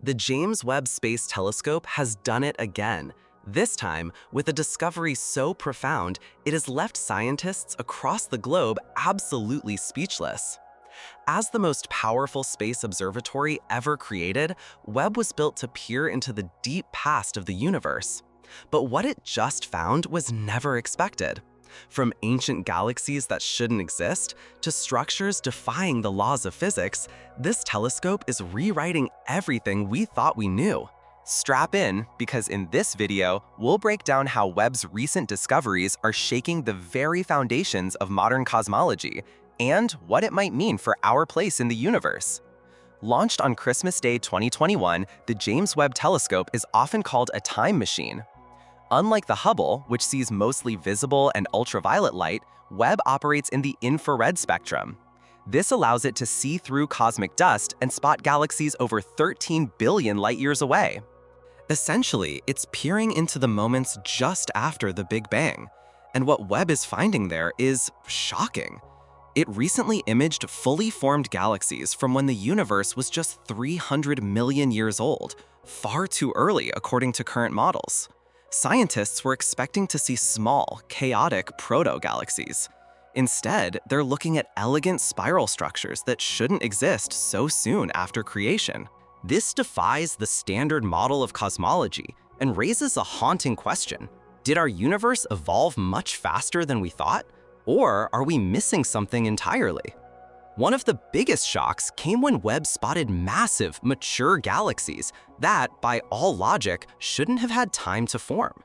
The James Webb Space Telescope has done it again, this time with a discovery so profound it has left scientists across the globe absolutely speechless. As the most powerful space observatory ever created, Webb was built to peer into the deep past of the universe. But what it just found was never expected. From ancient galaxies that shouldn't exist to structures defying the laws of physics, this telescope is rewriting everything we thought we knew. Strap in, because in this video, we'll break down how Webb's recent discoveries are shaking the very foundations of modern cosmology and what it might mean for our place in the universe. Launched on Christmas Day 2021, the James Webb Telescope is often called a time machine. Unlike the Hubble, which sees mostly visible and ultraviolet light, Webb operates in the infrared spectrum. This allows it to see through cosmic dust and spot galaxies over 13 billion light-years away. Essentially, it's peering into the moments just after the Big Bang. And what Webb is finding there is shocking. It recently imaged fully formed galaxies from when the universe was just 300 million years old, far too early according to current models. Scientists were expecting to see small, chaotic proto-galaxies. Instead, they're looking at elegant spiral structures that shouldn't exist so soon after creation. This defies the standard model of cosmology and raises a haunting question. Did our universe evolve much faster than we thought? Or are we missing something entirely? One of the biggest shocks came when Webb spotted massive, mature galaxies that, by all logic, shouldn't have had time to form.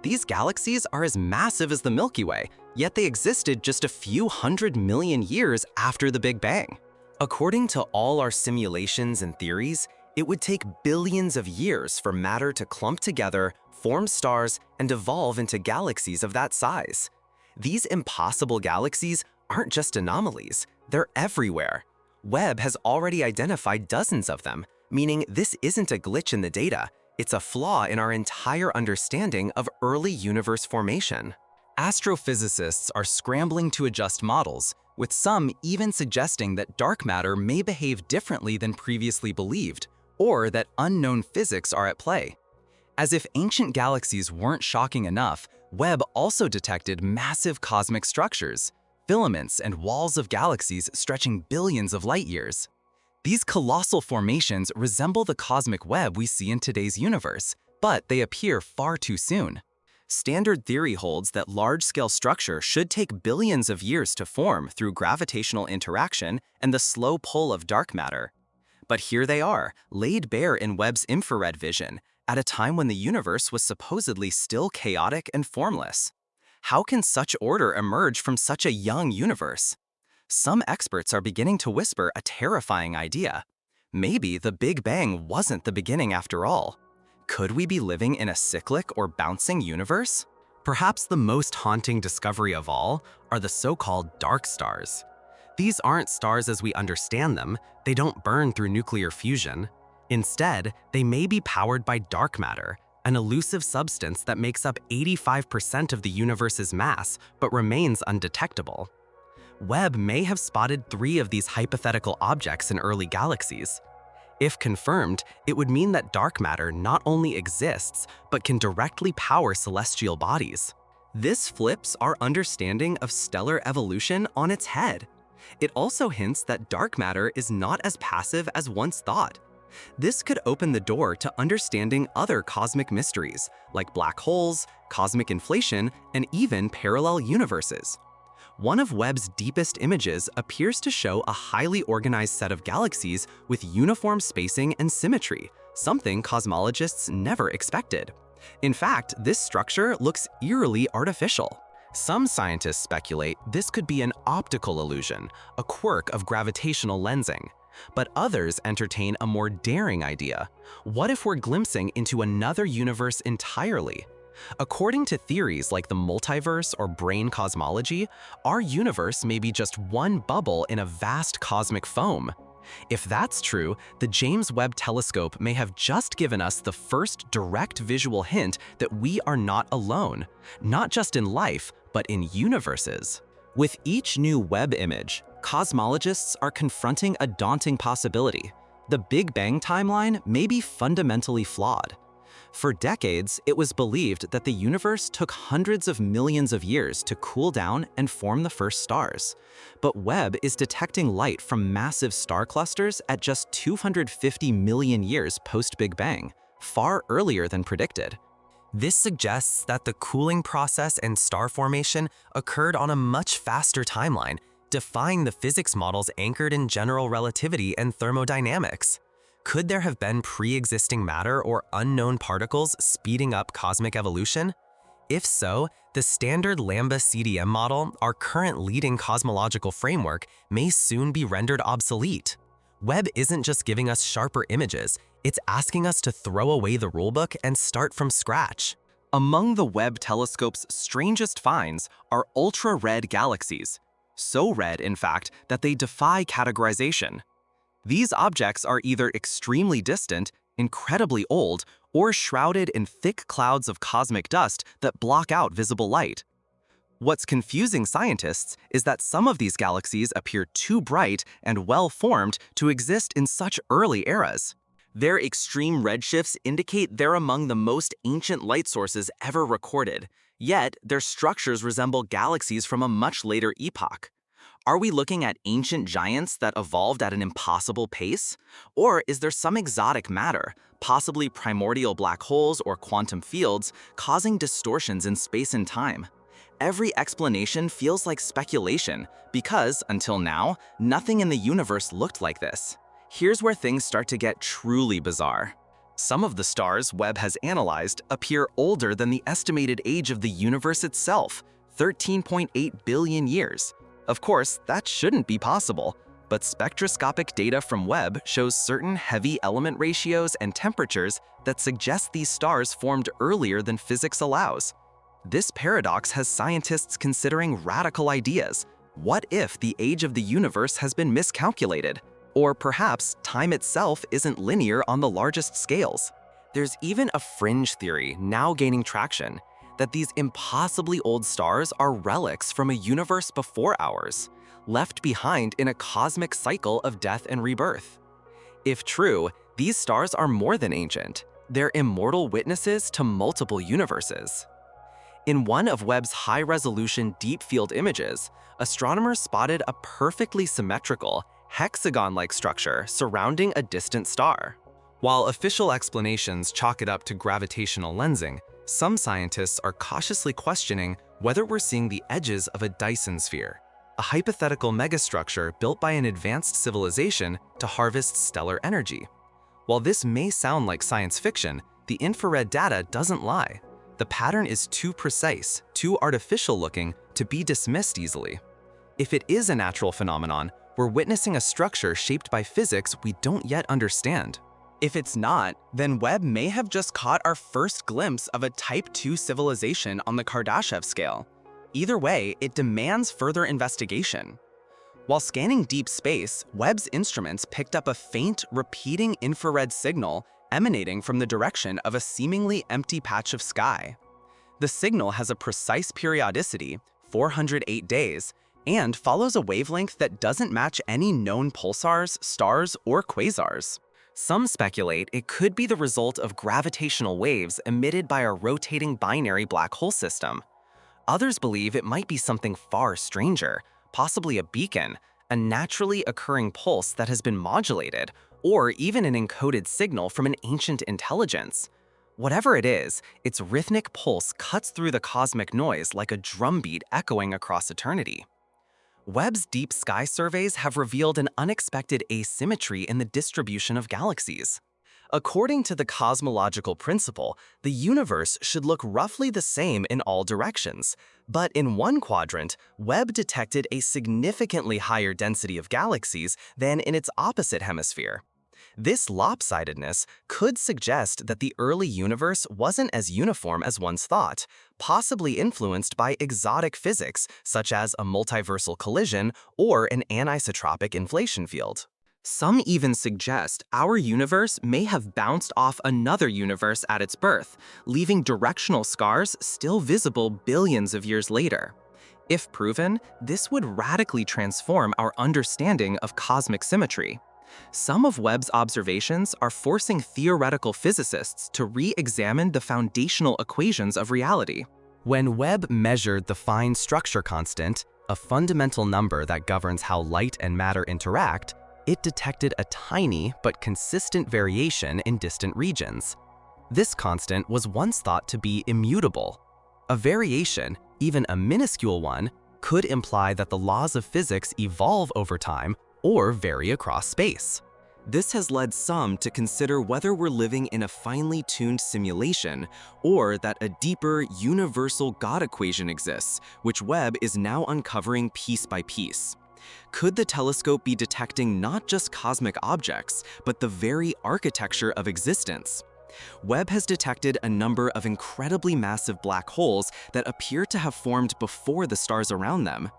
These galaxies are as massive as the Milky Way, yet they existed just a few 100 million years after the Big Bang. According to all our simulations and theories, it would take billions of years for matter to clump together, form stars, and evolve into galaxies of that size. These impossible galaxies aren't just anomalies, they're everywhere. Webb has already identified dozens of them, meaning this isn't a glitch in the data, it's a flaw in our entire understanding of early universe formation. Astrophysicists are scrambling to adjust models, with some even suggesting that dark matter may behave differently than previously believed, or that unknown physics are at play. As if ancient galaxies weren't shocking enough, Webb also detected massive cosmic structures, filaments and walls of galaxies stretching billions of light-years. These colossal formations resemble the cosmic web we see in today's universe, but they appear far too soon. Standard theory holds that large-scale structure should take billions of years to form through gravitational interaction and the slow pull of dark matter. But here they are, laid bare in Webb's infrared vision, at a time when the universe was supposedly still chaotic and formless. How can such order emerge from such a young universe? Some experts are beginning to whisper a terrifying idea. Maybe the Big Bang wasn't the beginning after all. Could we be living in a cyclic or bouncing universe? Perhaps the most haunting discovery of all are the so-called dark stars. These aren't stars as we understand them, they don't burn through nuclear fusion. Instead, they may be powered by dark matter, an elusive substance that makes up 85% of the universe's mass but remains undetectable. Webb may have spotted 3 of these hypothetical objects in early galaxies. If confirmed, it would mean that dark matter not only exists, but can directly power celestial bodies. This flips our understanding of stellar evolution on its head. It also hints that dark matter is not as passive as once thought. This could open the door to understanding other cosmic mysteries, like black holes, cosmic inflation, and even parallel universes. One of Webb's deepest images appears to show a highly organized set of galaxies with uniform spacing and symmetry, something cosmologists never expected. In fact, this structure looks eerily artificial. Some scientists speculate this could be an optical illusion, a quirk of gravitational lensing. But others entertain a more daring idea. What if we're glimpsing into another universe entirely? According to theories like the multiverse or brain cosmology, our universe may be just one bubble in a vast cosmic foam. If that's true, the James Webb Telescope may have just given us the first direct visual hint that we are not alone, not just in life, but in universes. With each new Webb image, cosmologists are confronting a daunting possibility. the Big Bang timeline may be fundamentally flawed. For decades, it was believed that the universe took hundreds of millions of years to cool down and form the first stars. But Webb is detecting light from massive star clusters at just 250 million years post-Big Bang, far earlier than predicted. This suggests that the cooling process and star formation occurred on a much faster timeline, defying the physics models anchored in general relativity and thermodynamics. Could there have been pre-existing matter or unknown particles speeding up cosmic evolution? If so, the standard Lambda CDM model, our current leading cosmological framework, may soon be rendered obsolete. Webb isn't just giving us sharper images, it's asking us to throw away the rulebook and start from scratch. Among the Webb telescope's strangest finds are ultra-red galaxies. So red, in fact, that they defy categorization. These objects are either extremely distant, incredibly old, or shrouded in thick clouds of cosmic dust that block out visible light. What's confusing scientists is that some of these galaxies appear too bright and well-formed to exist in such early eras. Their extreme redshifts indicate they're among the most ancient light sources ever recorded, yet their structures resemble galaxies from a much later epoch. Are we looking at ancient giants that evolved at an impossible pace? Or is there some exotic matter, possibly primordial black holes or quantum fields, causing distortions in space and time? Every explanation feels like speculation because, until now, nothing in the universe looked like this. Here's where things start to get truly bizarre. Some of the stars Webb has analyzed appear older than the estimated age of the universe itself, 13.8 billion years. Of course, that shouldn't be possible, but spectroscopic data from Webb shows certain heavy element ratios and temperatures that suggest these stars formed earlier than physics allows. This paradox has scientists considering radical ideas. What if the age of the universe has been miscalculated? Or perhaps time itself isn't linear on the largest scales? There's even a fringe theory now gaining traction that these impossibly old stars are relics from a universe before ours, left behind in a cosmic cycle of death and rebirth. If true, these stars are more than ancient. They're immortal witnesses to multiple universes. In one of Webb's high-resolution deep-field images, astronomers spotted a perfectly symmetrical, hexagon-like structure surrounding a distant star. While official explanations chalk it up to gravitational lensing, some scientists are cautiously questioning whether we're seeing the edges of a Dyson sphere, a hypothetical megastructure built by an advanced civilization to harvest stellar energy. While this may sound like science fiction, the infrared data doesn't lie. The pattern is too precise, too artificial-looking to be dismissed easily. If it is a natural phenomenon, we're witnessing a structure shaped by physics we don't yet understand. If it's not, then Webb may have just caught our first glimpse of a Type 2 civilization on the Kardashev scale. Either way, it demands further investigation. While scanning deep space, Webb's instruments picked up a faint, repeating infrared signal emanating from the direction of a seemingly empty patch of sky. The signal has a precise periodicity, 408 days, and follows a wavelength that doesn't match any known pulsars, stars, or quasars. Some speculate it could be the result of gravitational waves emitted by a rotating binary black hole system. Others believe it might be something far stranger, possibly a beacon, a naturally occurring pulse that has been modulated, or even an encoded signal from an ancient intelligence. Whatever it is, its rhythmic pulse cuts through the cosmic noise like a drumbeat echoing across eternity. Webb's deep sky surveys have revealed an unexpected asymmetry in the distribution of galaxies. According to the cosmological principle, the universe should look roughly the same in all directions. But in one quadrant, Webb detected a significantly higher density of galaxies than in its opposite hemisphere. This lopsidedness could suggest that the early universe wasn't as uniform as once thought, possibly influenced by exotic physics such as a multiversal collision or an anisotropic inflation field. Some even suggest our universe may have bounced off another universe at its birth, leaving directional scars still visible billions of years later. If proven, this would radically transform our understanding of cosmic symmetry. Some of Webb's observations are forcing theoretical physicists to re-examine the foundational equations of reality. When Webb measured the fine structure constant, a fundamental number that governs how light and matter interact, it detected a tiny but consistent variation in distant regions. This constant was once thought to be immutable. A variation, even a minuscule one, could imply that the laws of physics evolve over time or vary across space. This has led some to consider whether we're living in a finely tuned simulation or that a deeper, universal God equation exists, which Webb is now uncovering piece by piece. Could the telescope be detecting not just cosmic objects, but the very architecture of existence? Webb has detected a number of incredibly massive black holes that appear to have formed before the stars around them.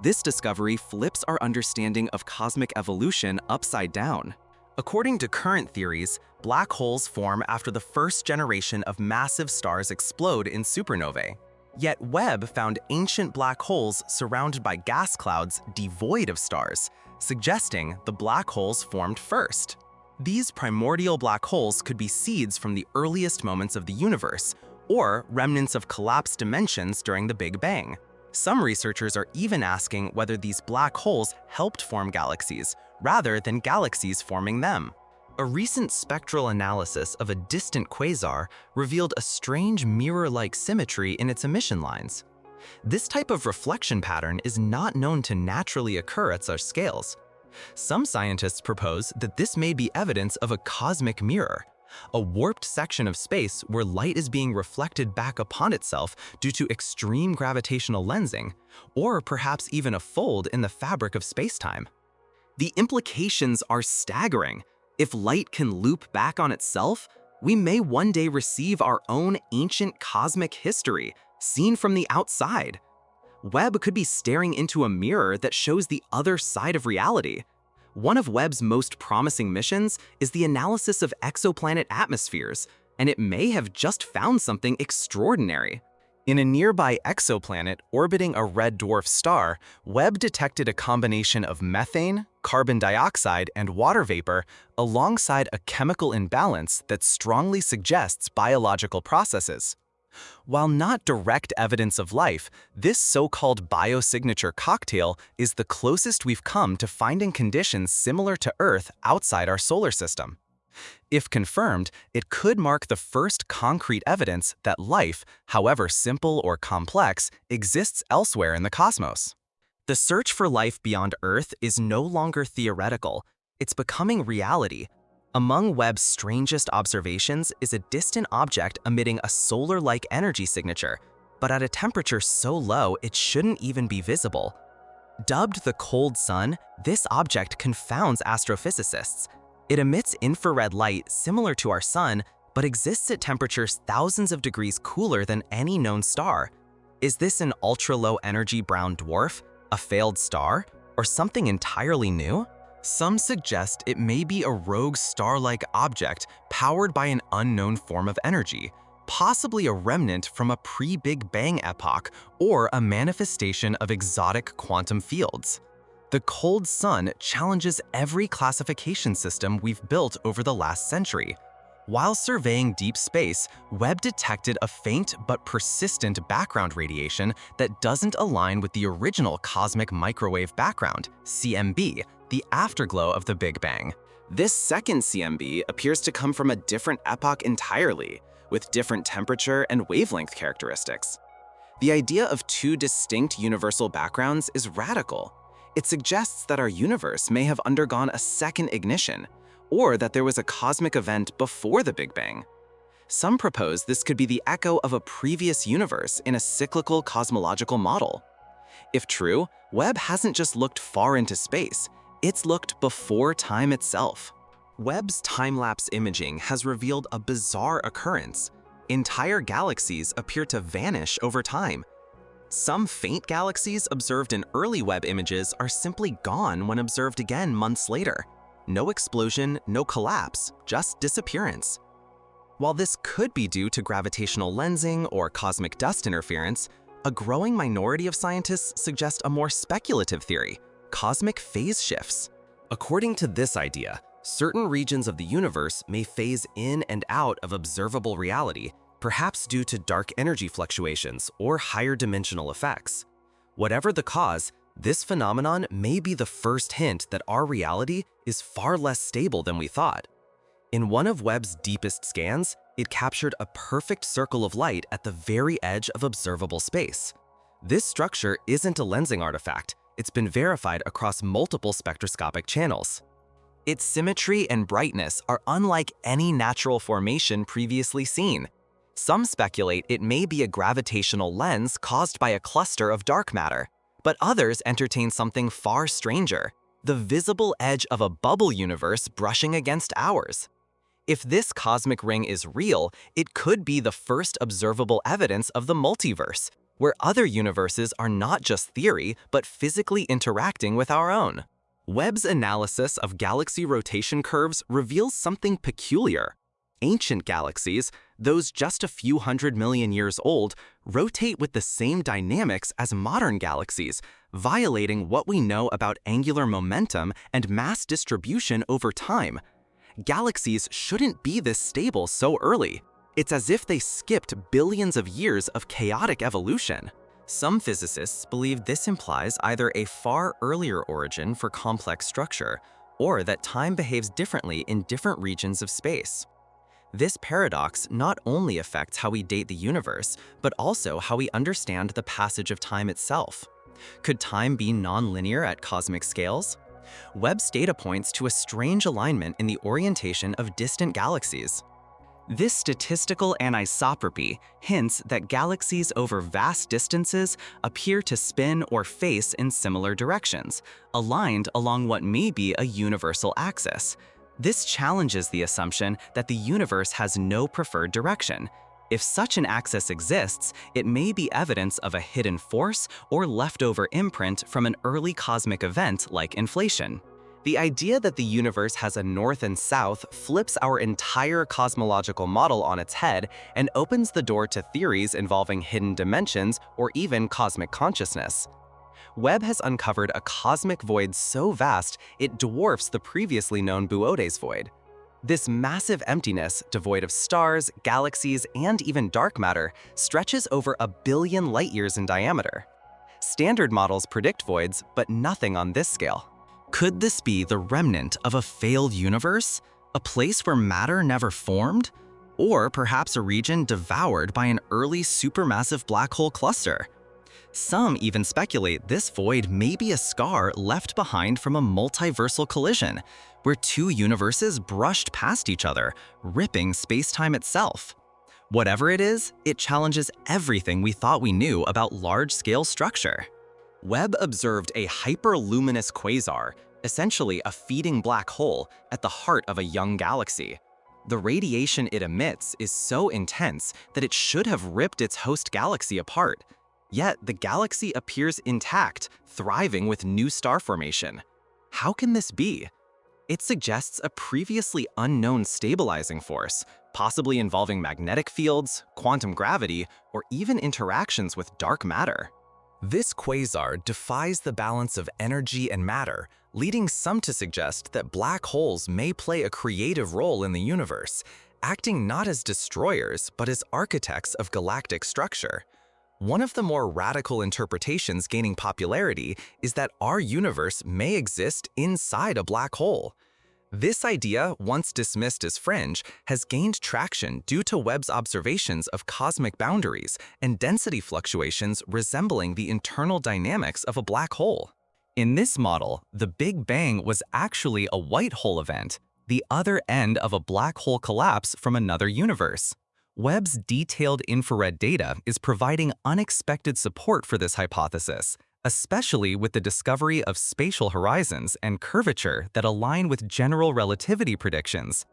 This discovery flips our understanding of cosmic evolution upside down. According to current theories, black holes form after the first generation of massive stars explode in supernovae. Yet Webb found ancient black holes surrounded by gas clouds devoid of stars, suggesting the black holes formed first. These primordial black holes could be seeds from the earliest moments of the universe, or remnants of collapsed dimensions during the Big Bang. Some researchers are even asking whether these black holes helped form galaxies, rather than galaxies forming them. A recent spectral analysis of a distant quasar revealed a strange mirror-like symmetry in its emission lines. This type of reflection pattern is not known to naturally occur at such scales. Some scientists propose that this may be evidence of a cosmic mirror, a warped section of space where light is being reflected back upon itself due to extreme gravitational lensing, or perhaps even a fold in the fabric of space-time. The implications are staggering. If light can loop back on itself, we may one day receive our own ancient cosmic history, seen from the outside. Webb could be staring into a mirror that shows the other side of reality. One of Webb's most promising missions is the analysis of exoplanet atmospheres, and it may have just found something extraordinary. In a nearby exoplanet orbiting a red dwarf star, Webb detected a combination of methane, carbon dioxide, and water vapor alongside a chemical imbalance that strongly suggests biological processes. While not direct evidence of life, this so-called biosignature cocktail is the closest we've come to finding conditions similar to Earth outside our solar system. If confirmed, it could mark the first concrete evidence that life, however simple or complex, exists elsewhere in the cosmos. The search for life beyond Earth is no longer theoretical, it's becoming reality. Among Webb's strangest observations is a distant object emitting a solar-like energy signature, but at a temperature so low it shouldn't even be visible. Dubbed the cold sun, this object confounds astrophysicists. It emits infrared light similar to our sun, but exists at temperatures thousands of degrees cooler than any known star. Is this an ultra-low energy brown dwarf, a failed star, or something entirely new? Some suggest it may be a rogue star-like object powered by an unknown form of energy, possibly a remnant from a pre-Big Bang epoch or a manifestation of exotic quantum fields. The cold sun challenges every classification system we've built over the last century. While surveying deep space, Webb detected a faint but persistent background radiation that doesn't align with the original cosmic microwave background, CMB, the afterglow of the Big Bang. This second CMB appears to come from a different epoch entirely, with different temperature and wavelength characteristics. The idea of two distinct universal backgrounds is radical. It suggests that our universe may have undergone a second ignition, or that there was a cosmic event before the Big Bang. Some propose this could be the echo of a previous universe in a cyclical cosmological model. If true, Webb hasn't just looked far into space, it's looked before time itself. Webb's time-lapse imaging has revealed a bizarre occurrence. Entire galaxies appear to vanish over time. Some faint galaxies observed in early Webb images are simply gone when observed again months later. No explosion, no collapse, just disappearance. While this could be due to gravitational lensing or cosmic dust interference, a growing minority of scientists suggest a more speculative theory: cosmic phase shifts. According to this idea, certain regions of the universe may phase in and out of observable reality, perhaps due to dark energy fluctuations or higher dimensional effects. Whatever the cause, this phenomenon may be the first hint that our reality is far less stable than we thought. In one of Webb's deepest scans, it captured a perfect circle of light at the very edge of observable space. This structure isn't a lensing artifact. It's been verified across multiple spectroscopic channels. Its symmetry and brightness are unlike any natural formation previously seen. Some speculate it may be a gravitational lens caused by a cluster of dark matter, but others entertain something far stranger, the visible edge of a bubble universe brushing against ours. If this cosmic ring is real, it could be the first observable evidence of the multiverse, where other universes are not just theory, but physically interacting with our own. Webb's analysis of galaxy rotation curves reveals something peculiar. Ancient galaxies, those just a few 100 million years old, rotate with the same dynamics as modern galaxies, violating what we know about angular momentum and mass distribution over time. Galaxies shouldn't be this stable so early. It's as if they skipped billions of years of chaotic evolution. Some physicists believe this implies either a far earlier origin for complex structure, or that time behaves differently in different regions of space. This paradox not only affects how we date the universe, but also how we understand the passage of time itself. Could time be nonlinear at cosmic scales? Webb's data points to a strange alignment in the orientation of distant galaxies. This statistical anisotropy hints that galaxies over vast distances appear to spin or face in similar directions, aligned along what may be a universal axis. This challenges the assumption that the universe has no preferred direction. If such an axis exists, it may be evidence of a hidden force or leftover imprint from an early cosmic event like inflation. The idea that the universe has a north and south flips our entire cosmological model on its head and opens the door to theories involving hidden dimensions or even cosmic consciousness. Webb has uncovered a cosmic void so vast it dwarfs the previously known Boötes void. This massive emptiness, devoid of stars, galaxies, and even dark matter, stretches over 1 billion light-years in diameter. Standard models predict voids, but nothing on this scale. Could this be the remnant of a failed universe? A place where matter never formed? Or perhaps a region devoured by an early supermassive black hole cluster? Some even speculate this void may be a scar left behind from a multiversal collision, where two universes brushed past each other, ripping space-time itself. Whatever it is, it challenges everything we thought we knew about large-scale structure. Webb observed a hyperluminous quasar, essentially a feeding black hole, at the heart of a young galaxy. The radiation it emits is so intense that it should have ripped its host galaxy apart. Yet the galaxy appears intact, thriving with new star formation. How can this be? It suggests a previously unknown stabilizing force, possibly involving magnetic fields, quantum gravity, or even interactions with dark matter. This quasar defies the balance of energy and matter, leading some to suggest that black holes may play a creative role in the universe, acting not as destroyers but as architects of galactic structure. One of the more radical interpretations gaining popularity is that our universe may exist inside a black hole. This idea, once dismissed as fringe, has gained traction due to Webb's observations of cosmic boundaries and density fluctuations resembling the internal dynamics of a black hole. In this model, the Big Bang was actually a white hole event, the other end of a black hole collapse from another universe. Webb's detailed infrared data is providing unexpected support for this hypothesis, especially with the discovery of spatial horizons and curvature that align with general relativity predictions.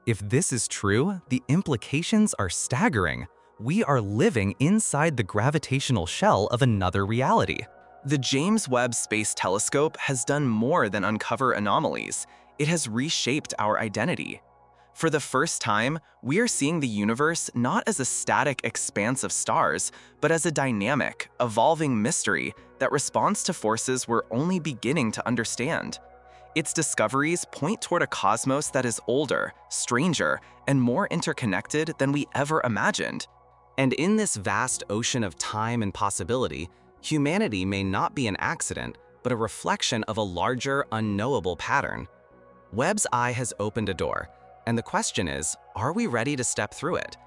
If this is true, the implications are staggering. We are living inside the gravitational shell of another reality. The James Webb Space Telescope has done more than uncover anomalies. It has reshaped our identity. For the first time, we are seeing the universe not as a static expanse of stars, but as a dynamic, evolving mystery that responds to forces we're only beginning to understand. Its discoveries point toward a cosmos that is older, stranger, and more interconnected than we ever imagined. And in this vast ocean of time and possibility, humanity may not be an accident, but a reflection of a larger, unknowable pattern. Webb's eye has opened a door, and the question is, are we ready to step through it?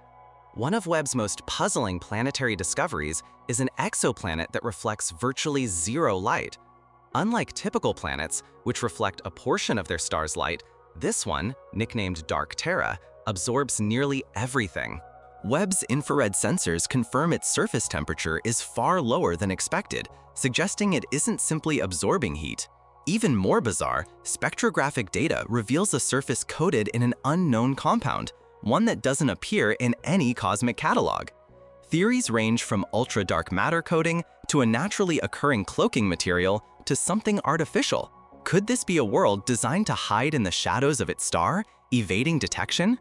One of Webb's most puzzling planetary discoveries is an exoplanet that reflects virtually zero light. Unlike typical planets, which reflect a portion of their star's light, this one, nicknamed Dark Terra, absorbs nearly everything. Webb's infrared sensors confirm its surface temperature is far lower than expected, suggesting it isn't simply absorbing heat. Even more bizarre, spectrographic data reveals a surface coated in an unknown compound, one that doesn't appear in any cosmic catalog. Theories range from ultra-dark matter coating to a naturally occurring cloaking material to something artificial. Could this be a world designed to hide in the shadows of its star, evading detection?